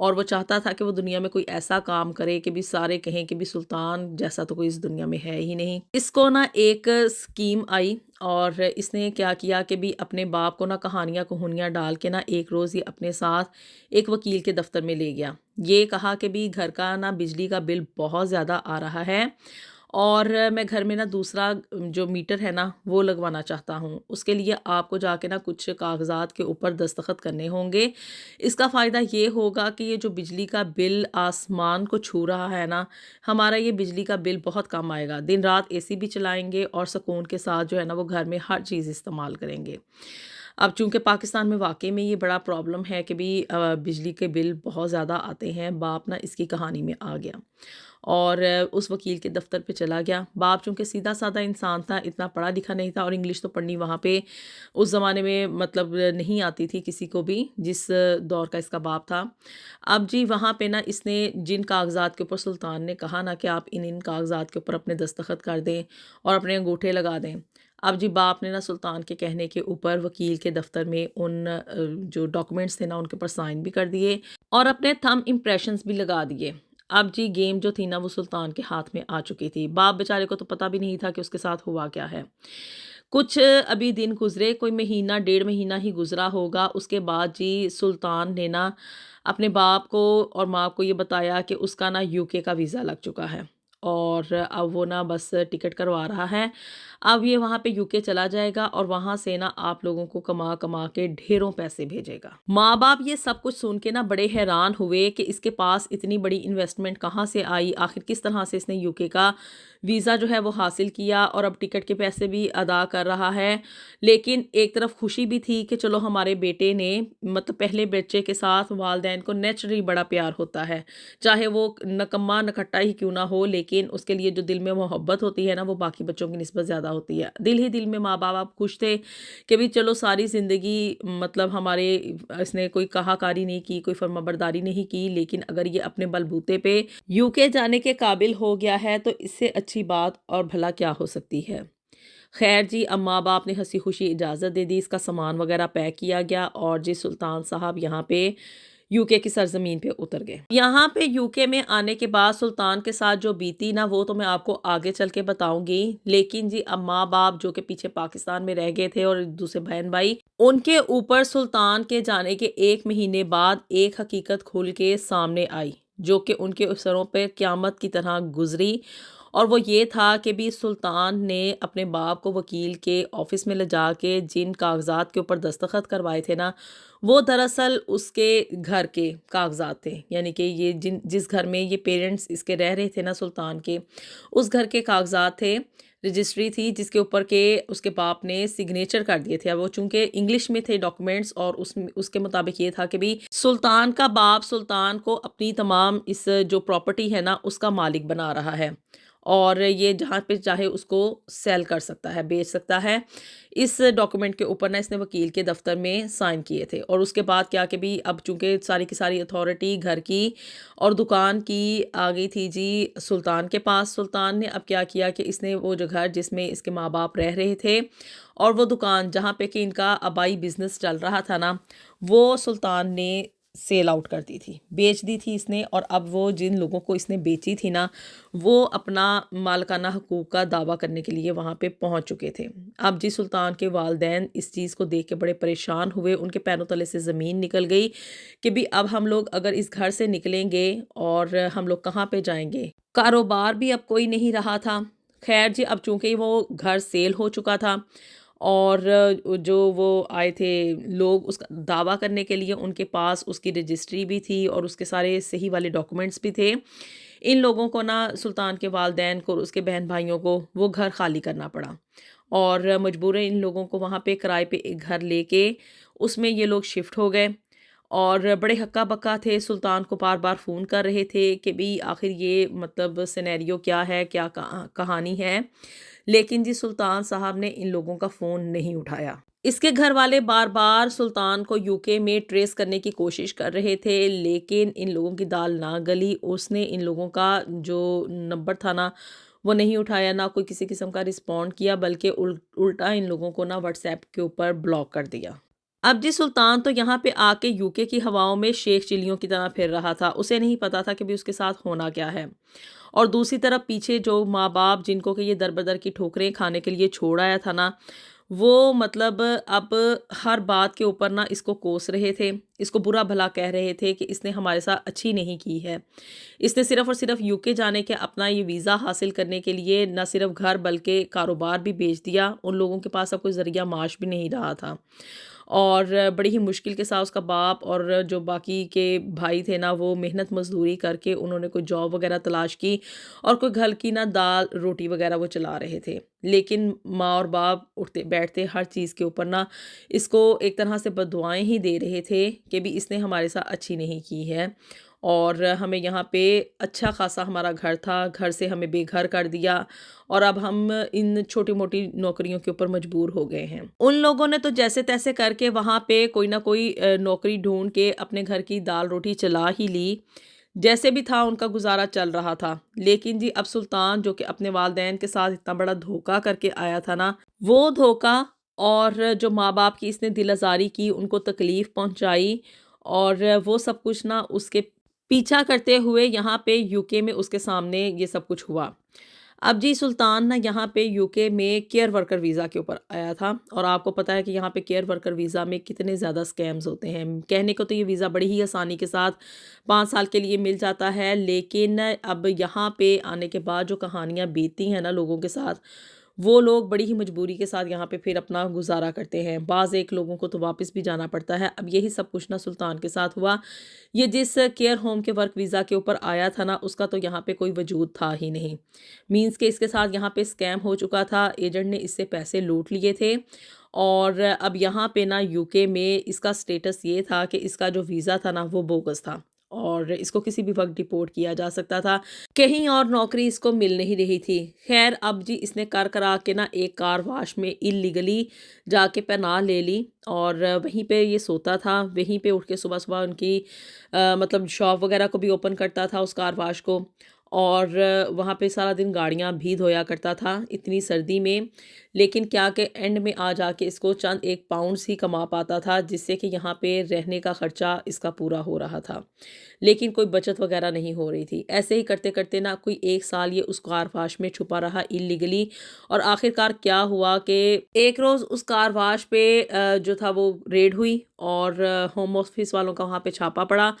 اور وہ چاہتا تھا کہ وہ دنیا میں کوئی ایسا کام کرے کہ بھی سارے کہیں کہ بھی سلطان جیسا تو کوئی اس دنیا میں ہے ہی نہیں۔ اس کو نا ایک اسکیم آئی اور اس نے کیا کیا کہ بھی اپنے باپ کو نا کہانیاں کہونیاں ڈال کے نا ایک روز یہ اپنے ساتھ ایک وکیل کے دفتر میں لے گیا۔ یہ کہا کہ بھی گھر کا نا بجلی کا بل بہت زیادہ آ رہا ہے اور میں گھر میں نا دوسرا جو میٹر ہے نا وہ لگوانا چاہتا ہوں، اس کے لیے آپ کو جا کے نا کچھ کاغذات کے اوپر دستخط کرنے ہوں گے۔ اس کا فائدہ یہ ہوگا کہ یہ جو بجلی کا بل آسمان کو چھو رہا ہے نا، ہمارا یہ بجلی کا بل بہت کم آئے گا، دن رات اے سی بھی چلائیں گے اور سکون کے ساتھ جو ہے نا وہ گھر میں ہر چیز استعمال کریں گے۔ اب چونکہ پاکستان میں واقعی میں یہ بڑا پرابلم ہے کہ بھی بجلی کے بل بہت زیادہ آتے ہیں، باپ نا اس کی کہانی میں آ گیا اور اس وکیل کے دفتر پہ چلا گیا۔ باپ چونکہ سیدھا سادہ انسان تھا، اتنا پڑھا لکھا نہیں تھا اور انگلش تو پڑھنی وہاں پہ اس زمانے میں مطلب نہیں آتی تھی کسی کو بھی، جس دور کا اس کا باپ تھا۔ اب جی وہاں پہ نا اس نے جن کاغذات کے اوپر سلطان نے کہا نا کہ آپ ان کاغذات کے اوپر اپنے دستخط کر دیں اور اپنے انگوٹھے لگا دیں، اب جی باپ نے نا سلطان کے کہنے کے اوپر وکیل کے دفتر میں ان جو ڈاکومنٹس تھے نا ان کے اوپر سائن بھی کر دیے اور اپنے تھم امپریشنز بھی لگا دیے۔ اب جی گیم جو تھی نا وہ سلطان کے ہاتھ میں آ چکی تھی۔ باپ بیچارے کو تو پتہ بھی نہیں تھا کہ اس کے ساتھ ہوا کیا ہے۔ کچھ ابھی دن گزرے، کوئی مہینہ 1.5 مہینہ ہی گزرا ہوگا، اس کے بعد جی سلطان نے نا اپنے باپ کو اور ماں کو یہ بتایا کہ اس کا نا UK کا ویزا لگ چکا ہے اور اب وہ نا بس ٹکٹ کروا رہا ہے، اب یہ وہاں پہ UK چلا جائے گا اور وہاں سے نا آپ لوگوں کو کما کما کے ڈھیروں پیسے بھیجے گا۔ ماں باپ یہ سب کچھ سن کے نا بڑے حیران ہوئے کہ اس کے پاس اتنی بڑی انویسٹمنٹ کہاں سے آئی، آخر کس طرح سے اس نے UK کا ویزا جو ہے وہ حاصل کیا اور اب ٹکٹ کے پیسے بھی ادا کر رہا ہے۔ لیکن ایک طرف خوشی بھی تھی کہ چلو ہمارے بیٹے نے مطلب پہلے بچے کے ساتھ والدین کو نیچرلی بڑا پیار ہوتا ہے، چاہے وہ نکما نکھٹا ہی کیوں نہ ہو، لیکن اس کے لیے جو دل میں محبت ہوتی ہے نا وہ باقی بچوں کی نسبت زیادہ ہوتی ہے۔ دل ہی دل میں ماں باپ خوش تھے کہ بھی چلو ساری زندگی مطلب ہمارے اس نے کوئی کہا کاری نہیں کی، کوئی فرما برداری نہیں کی، لیکن اگر یہ اپنے بلبوتے پہ UK جانے کے قابل ہو گیا ہے تو اس سے اچھی بات اور بھلا کیا ہو سکتی ہے۔ خیر جی اب ماں باپ نے ہنسی خوشی اجازت دے دی، اس کا سامان وغیرہ پیک کیا گیا اور جی سلطان صاحب یہاں پہ UK کی سرزمین پہ اتر گئے۔ یہاں پہ UK میں آنے کے بعد سلطان کے ساتھ جو بیتی نا وہ تو میں آپ کو آگے چل کے بتاؤں گی، لیکن جی اب ماں باپ جو کہ پیچھے پاکستان میں رہ گئے تھے اور دوسرے بہن بھائی، ان کے اوپر سلطان کے جانے کے 1 مہینے بعد ایک حقیقت کھل کے سامنے آئی جو کہ ان کے سروں پہ قیامت کی طرح گزری، اور وہ یہ تھا کہ بھی سلطان نے اپنے باپ کو وکیل کے آفس میں لے جا کے جن کاغذات کے اوپر دستخط کروائے تھے نا وہ دراصل اس کے گھر کے کاغذات تھے، یعنی کہ یہ جس گھر میں یہ پیرنٹس اس کے رہ رہے تھے نا سلطان کے، اس گھر کے کاغذات تھے، رجسٹری تھی جس کے اوپر کے اس کے باپ نے سگنیچر کر دیے تھے۔ اب وہ چونکہ انگلش میں تھے ڈاکومنٹس اور اس کے مطابق یہ تھا کہ بھی سلطان کا باپ سلطان کو اپنی تمام اس جو پراپرٹی ہے نا اس کا مالک بنا رہا ہے اور یہ جہاں پہ چاہے اس کو سیل کر سکتا ہے، بیچ سکتا ہے۔ اس ڈاکومنٹ کے اوپر نا اس نے وکیل کے دفتر میں سائن کیے تھے اور اس کے بعد کیا کہ بھی اب چونکہ ساری کی ساری اتھارٹی گھر کی اور دکان کی آ گئی تھی جی سلطان کے پاس۔ سلطان نے اب کیا کیا کہ اس نے وہ جو گھر جس میں اس کے ماں باپ رہ رہے تھے اور وہ دکان جہاں پہ کہ ان کا آبائی بزنس چل رہا تھا نا وہ سلطان نے سیل آؤٹ کر دی تھی، بیچ دی تھی اس نے، اور اب وہ جن لوگوں کو اس نے بیچی تھی نا وہ اپنا مالکانہ حقوق کا دعویٰ کرنے کے لیے وہاں پہ پہنچ چکے تھے۔ اب جی سلطان کے والدین اس چیز کو دیکھ کے بڑے پریشان ہوئے، ان کے پیروں تلے سے زمین نکل گئی کہ بھی اب ہم لوگ اگر اس گھر سے نکلیں گے اور ہم لوگ کہاں پہ جائیں گے، کاروبار بھی اب کوئی نہیں رہا تھا۔ خیر جی اب چونکہ وہ گھر سیل ہو چکا تھا اور جو وہ آئے تھے لوگ اس کا دعویٰ کرنے کے لیے ان کے پاس اس کی رجسٹری بھی تھی اور اس کے سارے صحیح والے ڈاکومنٹس بھی تھے، ان لوگوں کو نا سلطان کے والدین کو اور اس کے بہن بھائیوں کو وہ گھر خالی کرنا پڑا اور مجبوراً ان لوگوں کو وہاں پہ کرائے پہ ایک گھر لے کے اس میں یہ لوگ شفٹ ہو گئے اور بڑے ہکا بکا تھے، سلطان کو بار بار فون کر رہے تھے کہ بھی آخر یہ مطلب سینیریو کیا ہے، کیا کہانی ہے، لیکن جی سلطان صاحب نے ان لوگوں کا فون نہیں اٹھایا۔ اس کے گھر والے بار بار سلطان کو UK میں ٹریس کرنے کی کوشش کر رہے تھے لیکن ان لوگوں کی دال نہ گلی، اس نے ان لوگوں کا جو نمبر تھا نا وہ نہیں اٹھایا، نہ کوئی کسی قسم کا رسپونڈ کیا، بلکہ الٹا ان لوگوں کو نا WhatsApp کے اوپر بلاک کر دیا۔ اب جی سلطان تو یہاں پہ آ کے یو کے کی ہواؤں میں شیخ چلیوں کی طرح پھر رہا تھا، اسے نہیں پتا تھا کہ بھی اس کے ساتھ ہونا کیا ہے۔ اور دوسری طرف پیچھے جو ماں باپ جن کو کہ یہ در بدر کی ٹھوکریں کھانے کے لیے چھوڑ آیا تھا نا، وہ مطلب اب ہر بات کے اوپر نا اس کو کوس رہے تھے، اس کو برا بھلا کہہ رہے تھے کہ اس نے ہمارے ساتھ اچھی نہیں کی ہے، اس نے صرف اور صرف یو کے جانے کے اپنا یہ ویزا حاصل کرنے کے لیے نہ صرف گھر بلکہ کاروبار بھی بیچ دیا، ان لوگوں کے پاس اب کوئی ذریعہ معاش بھی نہیں رہا تھا، اور بڑی ہی مشکل کے ساتھ اس کا باپ اور جو باقی کے بھائی تھے نا، وہ محنت مزدوری کر کے انہوں نے کوئی جاب وغیرہ تلاش کی اور کوئی گھر کی نا دال روٹی وغیرہ وہ چلا رہے تھے، لیکن ماں اور باپ اٹھتے بیٹھتے ہر چیز کے اوپر نا اس کو ایک طرح سے بد دعائیں ہی دے رہے تھے کہ بھی اس نے ہمارے ساتھ اچھی نہیں کی ہے، اور ہمیں یہاں پہ اچھا خاصا ہمارا گھر تھا، گھر سے ہمیں بے گھر کر دیا، اور اب ہم ان چھوٹی موٹی نوکریوں کے اوپر مجبور ہو گئے ہیں۔ ان لوگوں نے تو جیسے تیسے کر کے وہاں پہ کوئی نہ کوئی نوکری ڈھونڈ کے اپنے گھر کی دال روٹی چلا ہی لی، جیسے بھی تھا ان کا گزارا چل رہا تھا، لیکن جی اب سلطان جو کہ اپنے والدین کے ساتھ اتنا بڑا دھوکہ کر کے آیا تھا نا، وہ دھوکہ اور جو ماں باپ کی اس نے دل آزاری کی، ان کو تکلیف پہنچائی، اور وہ سب کچھ نا اس کے پیچھا کرتے ہوئے یہاں پہ یو کے میں اس کے سامنے یہ سب کچھ ہوا۔ اب جی سلطان نا یہاں پہ یو کے میں کیئر ورکر ویزا کے اوپر آیا تھا، اور آپ کو پتہ ہے کہ یہاں پہ کیئر ورکر ویزا میں کتنے زیادہ سکیمز ہوتے ہیں۔ کہنے کو تو یہ ویزا بڑی ہی آسانی کے ساتھ 5 سال کے لیے مل جاتا ہے، لیکن اب یہاں پہ آنے کے بعد جو کہانیاں بیتتی ہیں نا لوگوں کے ساتھ، وہ لوگ بڑی ہی مجبوری کے ساتھ یہاں پہ پھر اپنا گزارا کرتے ہیں، بعض ایک لوگوں کو تو واپس بھی جانا پڑتا ہے۔ اب یہی سب کچھ نا سلطان کے ساتھ ہوا۔ یہ جس کیئر ہوم کے ورک ویزا کے اوپر آیا تھا نا، اس کا تو یہاں پہ کوئی وجود تھا ہی نہیں، مینز کہ اس کے ساتھ یہاں پہ اسکیم ہو چکا تھا، ایجنٹ نے اس سے پیسے لوٹ لیے تھے، اور اب یہاں پہ نا یو کے میں اس کا سٹیٹس یہ تھا کہ اس کا جو ویزا تھا نا وہ بوگس تھا، اور اس کو کسی بھی وقت ڈیپورٹ کیا جا سکتا تھا، کہیں اور نوکری اس کو مل نہیں رہی تھی۔ خیر اب جی اس نے کرا کے نا ایک کار واش میں اللیگلی جا کے پناہ لے لی، اور وہیں پہ یہ سوتا تھا، وہیں پہ اٹھ کے صبح صبح ان کی مطلب شاپ وغیرہ کو بھی اوپن کرتا تھا اس کار واش کو، اور وہاں پہ سارا دن گاڑیاں بھی دھویا کرتا تھا اتنی سردی میں، لیکن کیا کہ اینڈ میں آ جا کے اس کو چند 1 پاؤنڈز ہی کما پاتا تھا، جس سے کہ یہاں پہ رہنے کا خرچہ اس کا پورا ہو رہا تھا، لیکن کوئی بچت وغیرہ نہیں ہو رہی تھی۔ ایسے ہی کرتے کرتے نا کوئی 1 سال یہ اس کار واش میں چھپا رہا اللیگلی، اور آخر کار کیا ہوا کہ ایک روز اس کار واش پہ جو تھا وہ ریڈ ہوئی، اور ہوم آفس والوں کا وہاں پہ چھاپا پڑا،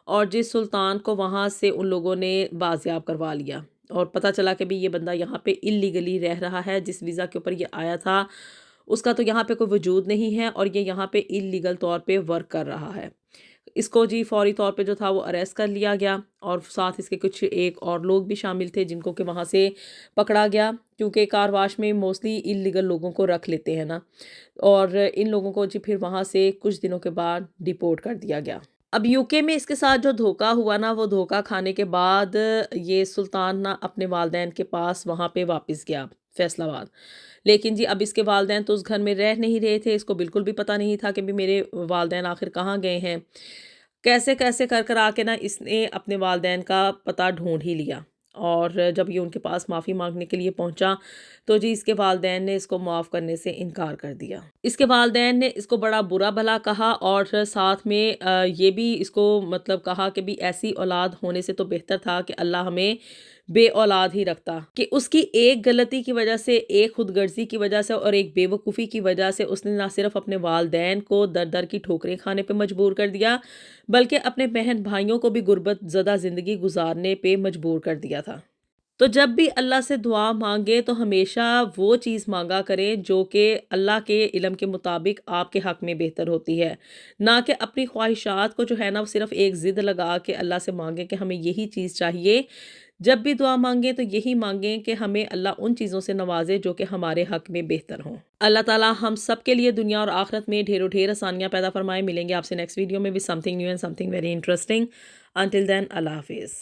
اور جس سلطان کو وہاں سے ان لوگوں نے بازیاب کروا لیا، اور پتہ چلا کہ بھی یہ بندہ یہاں پہ اللیگلی رہ رہا ہے، جس ویزا کے اوپر یہ آیا تھا اس کا تو یہاں پہ کوئی وجود نہیں ہے، اور یہ یہاں پہ اللیگل طور پہ ورک کر رہا ہے۔ اس کو جی فوری طور پہ جو تھا وہ اریسٹ کر لیا گیا، اور ساتھ اس کے کچھ ایک اور لوگ بھی شامل تھے جن کو کہ وہاں سے پکڑا گیا، کیونکہ کار واش میں موسٹلی اللیگل لوگوں کو رکھ لیتے ہیں نا، اور ان لوگوں کو جی پھر وہاں سے کچھ دنوں کے بعد ڈیپورٹ کر دیا گیا۔ اب یو کے میں اس کے ساتھ جو دھوکہ ہوا نا، وہ دھوکہ کھانے کے بعد یہ سلطان نا اپنے والدین کے پاس وہاں پہ واپس گیا، فیصل آباد، لیکن جی اب اس کے والدین تو اس گھر میں رہ نہیں رہے تھے، اس کو بالکل بھی پتہ نہیں تھا کہ بھی میرے والدین آخر کہاں گئے ہیں۔ کیسے کیسے کر آ کے نا اس نے اپنے والدین کا پتہ ڈھونڈ ہی لیا، اور جب یہ ان کے پاس معافی مانگنے کے لیے پہنچا تو جی اس کے والدین نے اس کو معاف کرنے سے انکار کر دیا۔ اس کے والدین نے اس کو بڑا برا بھلا کہا، اور ساتھ میں یہ بھی اس کو مطلب کہا کہ بھی ایسی اولاد ہونے سے تو بہتر تھا کہ اللہ ہمیں بے اولاد ہی رکھتا، کہ اس کی ایک غلطی کی وجہ سے، ایک خود غرضی کی وجہ سے، اور ایک بے وقوفی کی وجہ سے اس نے نہ صرف اپنے والدین کو در در کی ٹھوکریں کھانے پہ مجبور کر دیا، بلکہ اپنے بہن بھائیوں کو بھی غربت زدہ زندگی گزارنے پہ مجبور کر دیا تھا۔ تو جب بھی اللہ سے دعا مانگے تو ہمیشہ وہ چیز مانگا کریں جو کہ اللہ کے علم کے مطابق آپ کے حق میں بہتر ہوتی ہے، نہ کہ اپنی خواہشات کو جو ہے نا وہ صرف ایک ضد لگا کے اللہ سے مانگیں کہ ہمیں یہی چیز چاہیے۔ جب بھی دعا مانگیں تو یہی مانگیں کہ ہمیں اللہ ان چیزوں سے نوازے جو کہ ہمارے حق میں بہتر ہوں۔ اللہ تعالیٰ ہم سب کے لیے دنیا اور آخرت میں ڈھیر و ڈھیر آسانیاں پیدا فرمائے۔ ملیں گے آپ سے نیکسٹ ویڈیو میں with something new and something very interesting. Until then, اللہ حافظ۔